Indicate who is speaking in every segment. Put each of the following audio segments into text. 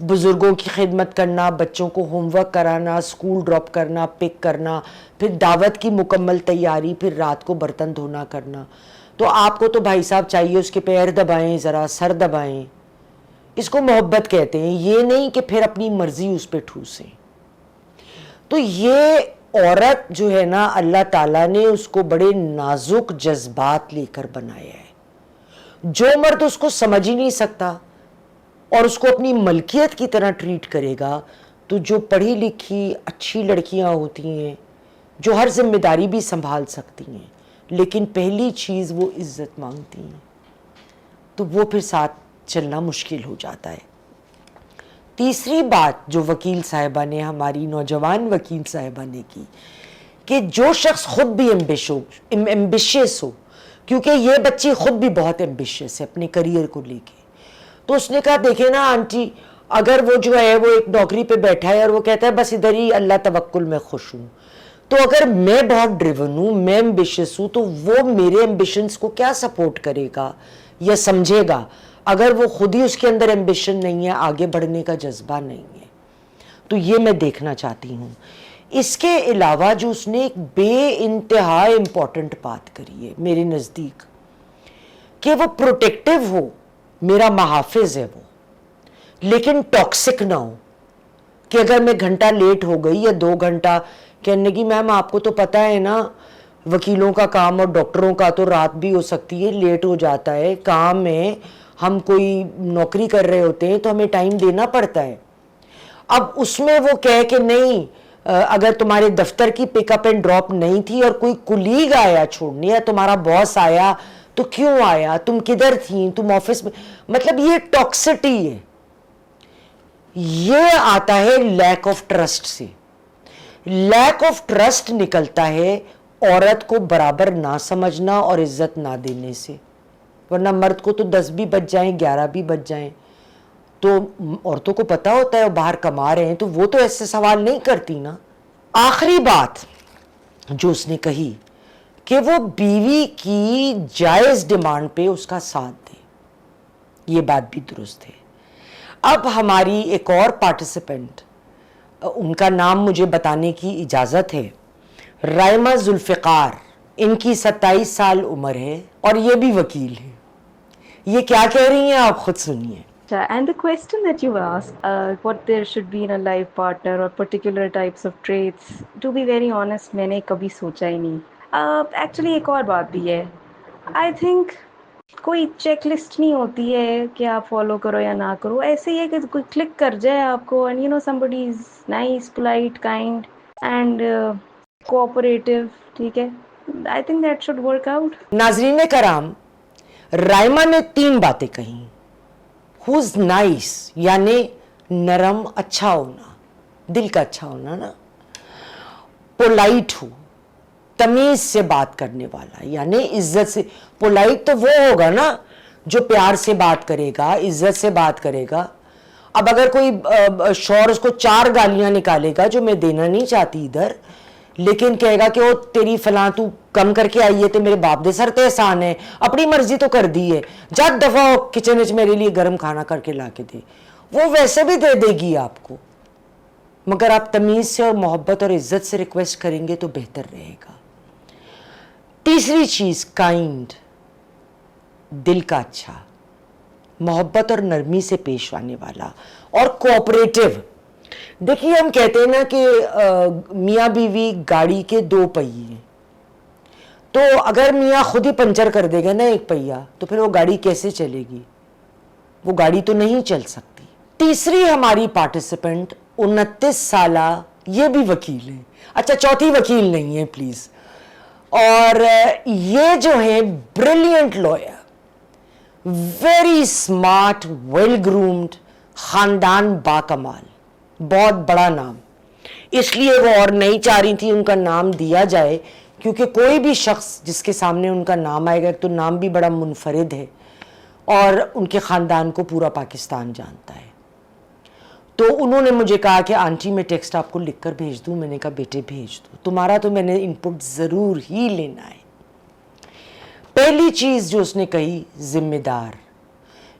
Speaker 1: بزرگوں کی خدمت کرنا, بچوں کو ہوم ورک کرانا, اسکول ڈراپ کرنا, پک کرنا, پھر دعوت کی مکمل تیاری, پھر رات کو برتن دھونا کرنا. تو آپ کو تو بھائی صاحب چاہیے اس کے پیر دبائیں, ذرا سر دبائیں. اس کو محبت کہتے ہیں, یہ نہیں کہ پھر اپنی مرضی اس پہ ٹھوسیں. تو یہ عورت جو ہے نا, اللہ تعالیٰ نے اس کو بڑے نازک جذبات لے کر بنایا ہے. جو مرد اس کو سمجھ ہی نہیں سکتا اور اس کو اپنی ملکیت کی طرح ٹریٹ کرے گا, تو جو پڑھی لکھی اچھی لڑکیاں ہوتی ہیں جو ہر ذمہ داری بھی سنبھال سکتی ہیں, لیکن پہلی چیز وہ عزت مانگتی ہیں, تو وہ پھر ساتھ چلنا مشکل ہو جاتا ہے. تیسری بات جو وکیل صاحبہ نے, ہماری نوجوان وکیل صاحبہ نے کی, کہ جو شخص خود بھی ایمبیشیس ہو, کیونکہ یہ بچی خود بھی بہت ایمبیشیس ہے اپنے کریئر کو لے کے, تو اس نے کہا دیکھیں نا آنٹی, اگر وہ جو ہے وہ ایک نوکری پہ بیٹھا ہے اور وہ کہتا ہے بس ادھر ہی اللہ توکل میں خوش ہوں, تو اگر میں بہت ڈریون ہوں, میں ایمبیشیس ہوں, تو وہ میرے ایمبیشنز کو کیا سپورٹ کرے گا یا سمجھے گا, اگر وہ خود ہی اس کے اندر ایمبیشن نہیں ہے, آگے بڑھنے کا جذبہ نہیں ہے. تو یہ میں دیکھنا چاہتی ہوں. اس کے علاوہ جو اس نے ایک بے انتہا امپورٹنٹ بات کری ہے میرے نزدیک, کہ وہ پروٹیکٹیو ہو, میرا محافظ ہے وہ, لیکن ٹاکسک نہ ہو, کہ اگر میں گھنٹہ لیٹ ہو گئی یا 2 گھنٹہ, کہنے کی میم آپ کو تو پتہ ہے نا وکیلوں کا کام اور ڈاکٹروں کا تو رات بھی ہو سکتی ہے, لیٹ ہو جاتا ہے کام میں, ہم کوئی نوکری کر رہے ہوتے ہیں تو ہمیں ٹائم دینا پڑتا ہے. اب اس میں وہ کہے کہ نہیں, اگر تمہارے دفتر کی پک اپ اینڈ ڈراپ نہیں تھی اور کوئی کولیگ آیا چھوڑنے یا تمہارا باس آیا تو کیوں آیا, تم کدھر تھیں, تم آفس میں, مطلب یہ ٹاکسٹی ہے. یہ آتا ہے لیک آف ٹرسٹ سے. لیک آف ٹرسٹ نکلتا ہے عورت کو برابر نہ سمجھنا اور عزت نہ دینے سے. ورنہ مرد کو تو 10 بھی بج جائیں, 11 بھی بج جائیں, تو عورتوں کو پتہ ہوتا ہے وہ باہر کما رہے ہیں, تو وہ تو ایسے سوال نہیں کرتی نا. آخری بات جو اس نے کہی کہ وہ بیوی کی جائز ڈیمانڈ پہ اس کا ساتھ دے, یہ بات بھی درست ہے. اب ہماری ایک اور پارٹیسپینٹ, ان کا نام مجھے بتانے کی اجازت ہے, رائمہ ذوالفقار, ان کی 27 سال عمر ہے اور یہ بھی وکیل ہے. یہ کیا کہہ رہی ہیں آپ خود سنیے.
Speaker 2: And the question that you asked, what there should be in a life partner or particular types of traits, to be very honest, میں نے کبھی سوچا ہی نہیں. Actually ایک اور بات بھی ہے, I think کوئی چیک لسٹ نہیں ہوتی ہے کہ آپ فالو کرو یا نہ کرو, ایسے ہی ہے کہ کوئی کلک کر جائے آپ کو, and you know somebody is nice, polite, kind and cooperative, ٹھیک ہے, I think that should work out.
Speaker 1: ناظرین کرام, رائمہ نے 3 باتیں کہیں. who's nice یعنی نرم, اچھا ہونا, دل کا اچھا ہونا نا. پولائٹ ہو, تمیز سے بات کرنے والا, یعنی عزت سے. پولائٹ تو وہ ہوگا نا جو پیار سے بات کرے گا, عزت سے بات کرے گا. اب اگر کوئی شوہر اس کو 4 گالیاں نکالے گا جو میں دینا نہیں چاہتی ادھر, لیکن کہے گا کہ وہ تیری فلاں تو کم کر کے آئی ہے تے میرے باپ دے سر تے احسان ہے, اپنی مرضی تو کر دی ہے, جب دفعہ کچن وچ میرے لیے گرم کھانا کر کے لا کے دے, وہ ویسے بھی دے دے گی آپ کو, مگر آپ تمیز سے اور محبت اور عزت سے ریکویسٹ کریں گے تو بہتر رہے گا. تیسری چیز کائنڈ, دل کا اچھا, محبت اور نرمی سے پیش آنے والا, اور کوآپریٹو. دیکھیے ہم کہتے ہیں نا کہ میاں بیوی گاڑی کے 2 پہیے ہیں, تو اگر میاں خود ہی پنچر کر دے گا نا ایک پہیا, تو پھر وہ گاڑی کیسے چلے گی, وہ گاڑی تو نہیں چل سکتی. تیسری ہماری پارٹیسپینٹ 29 سالہ, یہ بھی وکیل ہیں, اچھا چوتھی وکیل نہیں ہے پلیز, اور یہ جو ہیں brilliant lawyer, very smart, well groomed, خاندان باکمال, بہت بڑا نام. اس لیے وہ اور نہیں چاہ رہی تھی ان کا نام دیا جائے, کیونکہ کوئی بھی شخص جس کے سامنے ان کا نام آئے گا, تو نام بھی بڑا منفرد ہے اور ان کے خاندان کو پورا پاکستان جانتا ہے. تو انہوں نے مجھے کہا کہ آنٹی میں ٹیکسٹ آپ کو لکھ کر بھیج دوں. میں نے کہا بیٹے بھیج دو, تمہارا تو میں نے ان پٹ ضرور ہی لینا ہے. پہلی چیز جو اس نے کہی, ذمہ دار.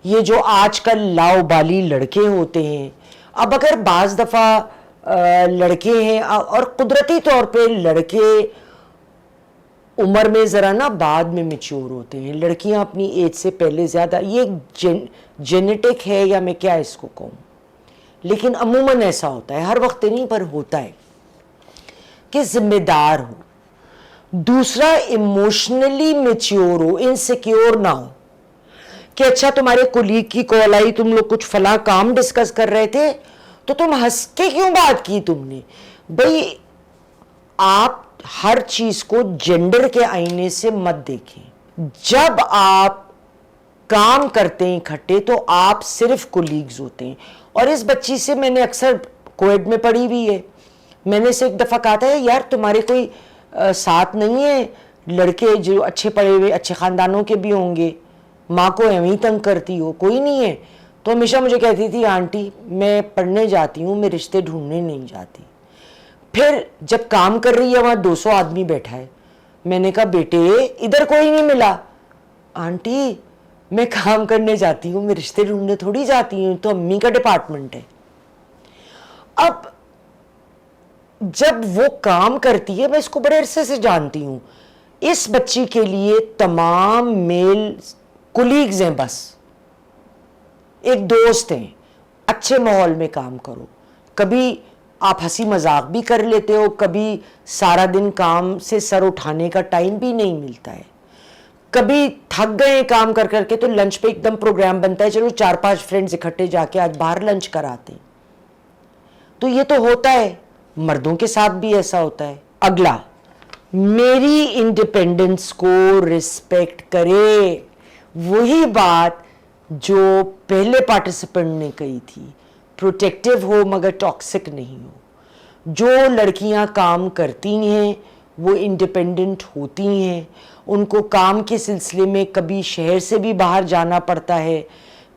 Speaker 1: یہ جو آج کل لاؤبالی لڑکے ہوتے ہیں اب اگر بعض دفعہ لڑکے ہیں اور قدرتی طور پہ لڑکے عمر میں ذرا نا بعد میں میچور ہوتے ہیں, لڑکیاں اپنی ایج سے پہلے زیادہ, یہ جینیٹک ہے یا میں کیا اس کو کہوں, لیکن عموماً ایسا ہوتا ہے, ہر وقت نہیں پر ہوتا ہے کہ ذمہ دار ہو. دوسرا ایموشنلی میچور ہو, انسیکیور نہ ہو کہ اچھا تمہارے کولیگ کی کال آئی, تم لوگ کچھ فلاں کام ڈسکس کر رہے تھے تو تم ہنس کے کیوں بات کی تم نے. بھئی آپ ہر چیز کو جینڈر کے آئینے سے مت دیکھیں. جب آپ کام کرتے ہیں اکٹھے تو آپ صرف کولیگز ہوتے ہیں. اور اس بچی سے میں نے اکثر کویڈ میں پڑھی ہوئی ہے, میں نے اسے ایک دفعہ کہا تھا یار تمہارے کوئی ساتھ نہیں ہے لڑکے جو اچھے پڑھے ہوئے اچھے خاندانوں کے بھی ہوں گے, ماں کو ایویں تنگ کرتی ہو, کوئی نہیں ہے. تو ہمیشہ مجھے کہتی تھی آنٹی میں پڑھنے جاتی ہوں, میں رشتے ڈھونڈنے نہیں جاتی. پھر جب کام کر رہی ہے وہاں 200 آدمی بیٹھا ہے, میں نے کہا بیٹے ادھر کوئی نہیں ملا. آنٹی میں کام کرنے جاتی ہوں, میں رشتے ڈھونڈنے تھوڑی جاتی ہوں, تو امی کا ڈپارٹمنٹ ہے. اب جب وہ کام کرتی ہے, میں اس کو بڑے عرصے سے جانتی ہوں, اس بچی کے لیے تمام میل کولیگز ہیں, بس ایک دوست ہیں, اچھے ماحول میں کام کرو. کبھی آپ ہنسی مذاق بھی کر لیتے ہو, کبھی سارا دن کام سے سر اٹھانے کا ٹائم بھی نہیں ملتا ہے. کبھی تھک گئے کام کر کر کے تو لنچ پہ ایک دم پروگرام بنتا ہے, چلو 4-5 فرینڈز اکٹھے جا کے آج باہر لنچ کراتے ہیں. تو یہ تو ہوتا ہے, مردوں کے ساتھ بھی ایسا ہوتا ہے. اگلا, میری انڈیپینڈنس کو رسپیکٹ کرے. وہی بات جو پہلے پارٹیسپینٹ نے کہی تھی, پروٹیکٹیو ہو مگر ٹاکسک نہیں ہو. جو لڑکیاں کام کرتی ہیں وہ انڈیپینڈنٹ ہوتی ہیں, ان کو کام کے سلسلے میں کبھی شہر سے بھی باہر جانا پڑتا ہے,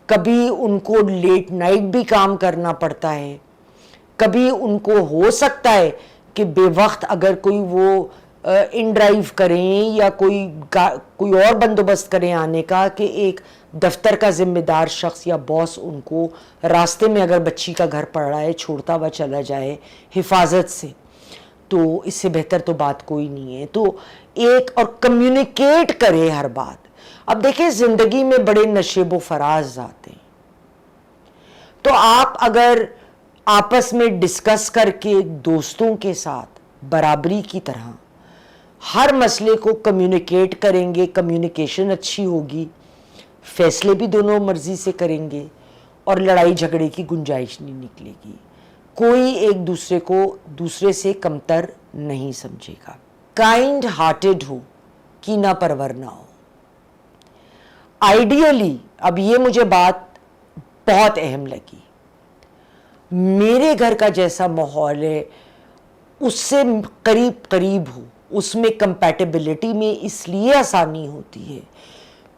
Speaker 1: کبھی ان کو لیٹ نائٹ بھی کام کرنا پڑتا ہے, کبھی ان کو ہو سکتا ہے کہ بے وقت اگر کوئی وہ ان ڈرائیو کریں یا کوئی اور بندوبست کریں آنے کا, کہ ایک دفتر کا ذمہ دار شخص یا باس ان کو راستے میں اگر بچی کا گھر پڑ رہا ہے چھوڑتا ہوا چلا جائے حفاظت سے, تو اس سے بہتر تو بات کوئی نہیں ہے. تو ایک اور کمیونیکیٹ کرے ہر بات. اب دیکھیں زندگی میں بڑے نشیب و فراز آتے ہیں, تو آپ اگر آپس میں ڈسکس کر کے دوستوں کے ساتھ برابری کی طرح ہر مسئلے کو کمیونیکیٹ کریں گے, کمیونیکیشن اچھی ہوگی, فیصلے بھی دونوں مرضی سے کریں گے اور لڑائی جھگڑے کی گنجائش نہیں نکلے گی. کوئی ایک دوسرے کو دوسرے سے کمتر نہیں سمجھے گا. کائنڈ ہارٹیڈ ہو, کینہ پرور نہ ہو. آئیڈیلی, اب یہ مجھے بات بہت اہم لگی, میرے گھر کا جیسا ماحول ہے اس سے قریب ہو, اس میں کمپیٹیبلٹی میں اس لیے آسانی ہوتی ہے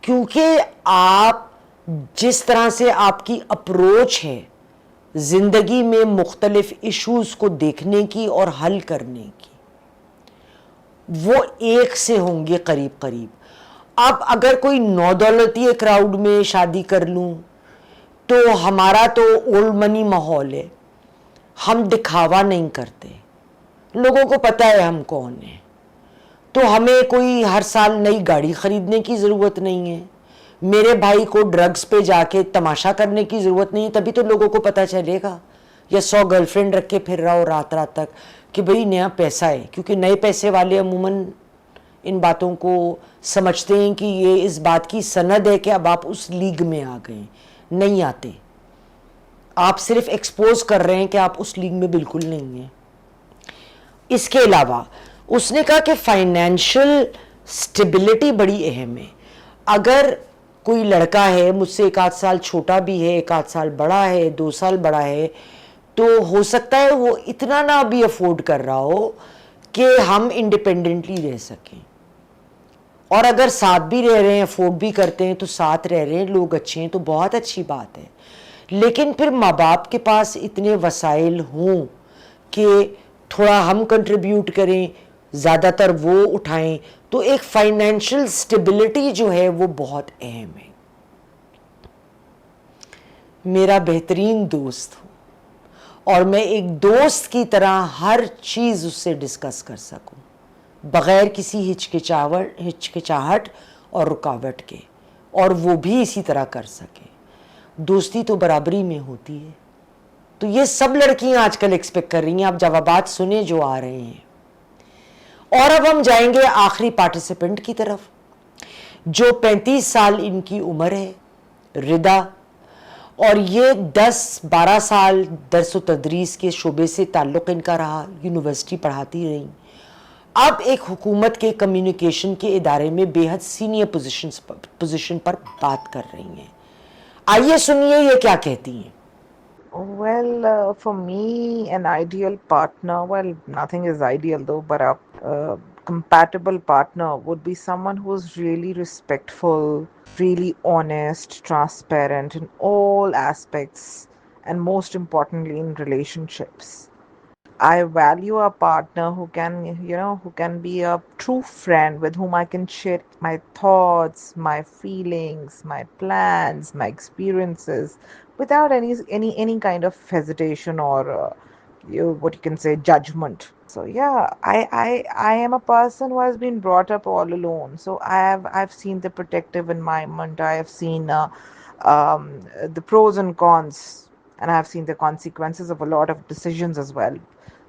Speaker 1: کیونکہ آپ جس طرح سے آپ کی اپروچ ہے زندگی میں مختلف ایشوز کو دیکھنے کی اور حل کرنے کی, وہ ایک سے ہوں گے قریب. اب اگر کوئی نودولتی کراؤڈ میں شادی کر لوں تو ہمارا تو اولڈ منی ماحول ہے, ہم دکھاوا نہیں کرتے, لوگوں کو پتہ ہے ہم کون ہیں, تو ہمیں کوئی ہر سال نئی گاڑی خریدنے کی ضرورت نہیں ہے, میرے بھائی کو ڈرگز پہ جا کے تماشا کرنے کی ضرورت نہیں ہے, تبھی تو لوگوں کو پتہ چلے گا. یا 100 گرل فرینڈ رکھ کے پھر رہا ہو رات تک کہ بھئی نیا پیسہ ہے, کیونکہ نئے پیسے والے عموماً ان باتوں کو سمجھتے ہیں کہ یہ اس بات کی سند ہے کہ اب آپ اس لیگ میں آ گئے. نہیں آتے, آپ صرف ایکسپوز کر رہے ہیں کہ آپ اس لیگ میں بالکل نہیں ہیں. اس کے علاوہ اس نے کہا کہ فائنینشل سٹیبلٹی بڑی اہم ہے. اگر کوئی لڑکا ہے مجھ سے 1 آدھ سال چھوٹا بھی ہے, 1 آدھ سال بڑا ہے, 2 سال بڑا ہے, تو ہو سکتا ہے وہ اتنا نہ بھی افورڈ کر رہا ہو کہ ہم انڈیپینڈنٹلی رہ سکیں, اور اگر ساتھ بھی رہ رہے ہیں, افورڈ بھی کرتے ہیں, تو ساتھ رہ رہے ہیں, لوگ اچھے ہیں, تو بہت اچھی بات ہے. لیکن پھر ماں باپ کے پاس اتنے وسائل ہوں کہ تھوڑا ہم کنٹریبیوٹ کریں, زیادہ تر وہ اٹھائیں, تو ایک فائنینشل سٹیبلٹی جو ہے وہ بہت اہم ہے. میرا بہترین دوست ہو, اور میں ایک دوست کی طرح ہر چیز اس سے ڈسکس کر سکوں بغیر کسی ہچکچاہٹ اور رکاوٹ کے, اور وہ بھی اسی طرح کر سکے. دوستی تو برابری میں ہوتی ہے. تو یہ سب لڑکیاں آج کل ایکسپیکٹ کر رہی ہیں. آپ جوابات سنیں جو آ رہے ہیں. اور اب ہم جائیں گے آخری پارٹیسپینٹ کی طرف, جو 35 سال ان کی عمر ہے, ردا, اور یہ 10-12 سال درس و تدریس کے شعبے سے تعلق ان کا رہا, یونیورسٹی پڑھاتی رہیں. اب ایک حکومت کے کمیونیکیشن کے ادارے میں بے حد سینئر پوزیشن پر بات کر رہی ہیں. آئیے سنیے یہ کیا کہتی ہیں.
Speaker 3: Well, for me, an ideal partner, well, nothing is ideal though, but a compatible partner would be someone who's really respectful, really honest, transparent in all aspects, and most importantly, in relationships. I value a partner who can be a true friend with whom I can share my thoughts, my feelings, my plans, my experiences without any kind of hesitation or what you can say judgment. So yeah, I am a person who has been brought up all alone. So I've seen the protective environment. I have seen the pros and cons, and I have seen the consequences of a lot of decisions as well.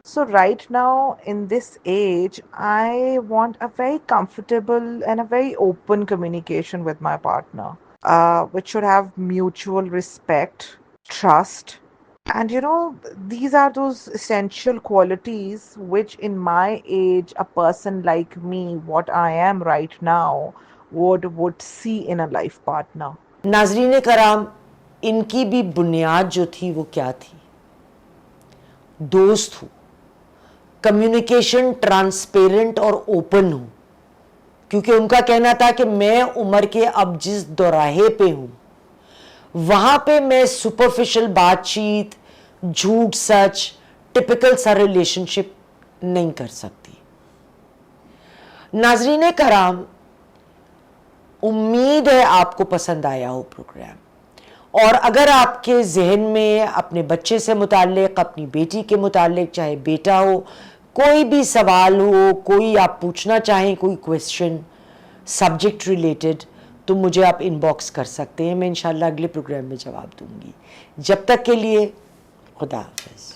Speaker 3: So right now in this age, I want a very comfortable and a very open communication with my partner, which should have mutual respect, trust, and these are those essential qualities which in my age, a person like me, what I am right now, would see in a life partner.
Speaker 1: ناظرین کرام, ان کی بھی بنیاد جو تھی وہ کیا تھی؟ دوست ہوں, کمیونیکیشن ٹرانسپیرنٹ اور اوپن ہوں, کیونکہ ان کا کہنا تھا کہ میں عمر کے اب جس دوراہے پہ ہوں وہاں پہ میں سپرفیشل بات چیت, جھوٹ سچ, ٹپیکل سا ریلیشن شپ نہیں کر سکتی. ناظرین کرام, امید ہے آپ کو پسند آیا ہو پروگرام, اور اگر آپ کے ذہن میں اپنے بچے سے متعلق, اپنی بیٹی کے متعلق, چاہے بیٹا ہو, کوئی بھی سوال ہو, کوئی آپ پوچھنا چاہیں, کوئی کویسچن سبجیکٹ ریلیٹڈ, تو مجھے آپ ان باکس کر سکتے ہیں. میں انشاءاللہ اگلے پروگرام میں جواب دوں گی. جب تک کے لیے خدا حافظ.